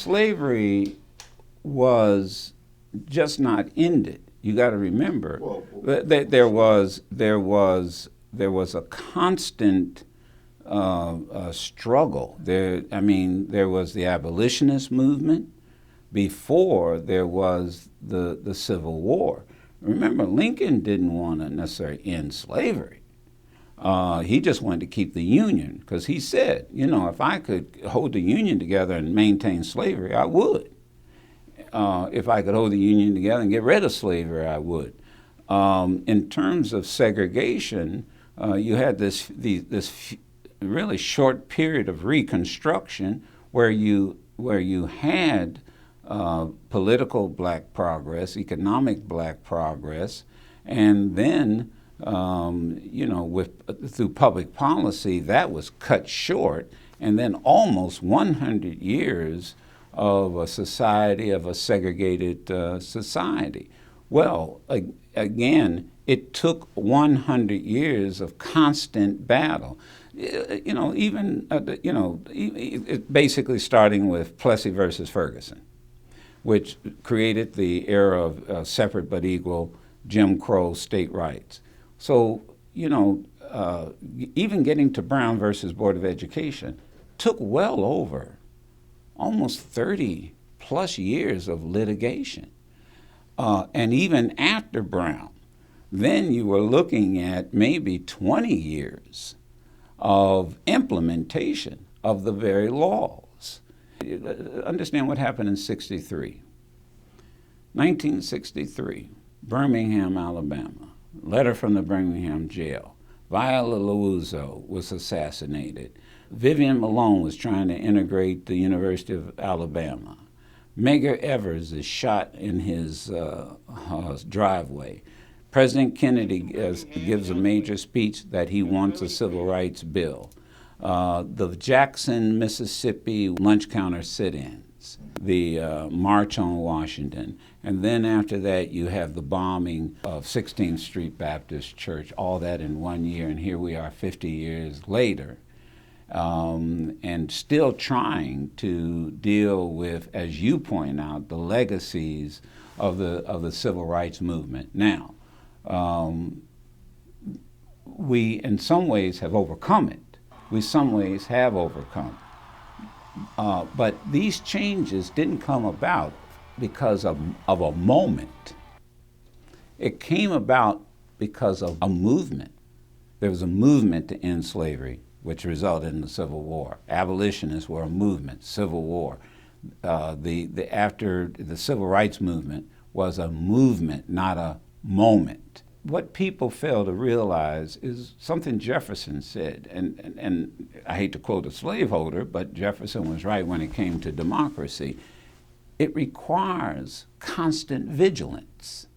slavery was just not ended. You got to remember that there was a constant struggle. There was the abolitionist movement before there was the Civil War. Remember, Lincoln didn't want to necessarily end slavery. He just wanted to keep the Union, because he said, if I could hold the Union together and maintain slavery, I would. If I could hold the Union together and get rid of slavery, I would. In terms of segregation, you had this really short period of Reconstruction where you had political black progress, economic black progress, and then through public policy that was cut short, and then almost 100 years of a society, of a segregated society. Well, again, it took 100 years of constant battle. Basically starting with Plessy versus Ferguson, which created the era of separate but equal Jim Crow state rights. So, even getting to Brown versus Board of Education took well over almost 30 plus years of litigation. And even after Brown, then you were looking at maybe 20 years of implementation of the very laws. Understand what happened in 1963. 1963, Birmingham, Alabama, letter from the Birmingham jail. Viola Liuzzo was assassinated. Vivian Malone was trying to integrate the University of Alabama. Medgar Evers is shot in his driveway. President Kennedy gives a major speech that he wants a civil rights bill. The Jackson, Mississippi lunch counter sit-ins, the March on Washington, and then after that you have the bombing of 16th Street Baptist Church, all that in 1 year, and here we are 50 years later. And still trying to deal with, as you point out, the legacies of the civil rights movement. Now, we in some ways have overcome it. We some ways have overcome it. But these changes didn't come about because of a moment. It came about because of a movement. There was a movement to end slavery, which resulted in the Civil War. Abolitionists were a movement, Civil War. After the Civil Rights Movement was a movement, not a moment. What people fail to realize is something Jefferson said, and I hate to quote a slaveholder, but Jefferson was right when it came to democracy. It requires constant vigilance.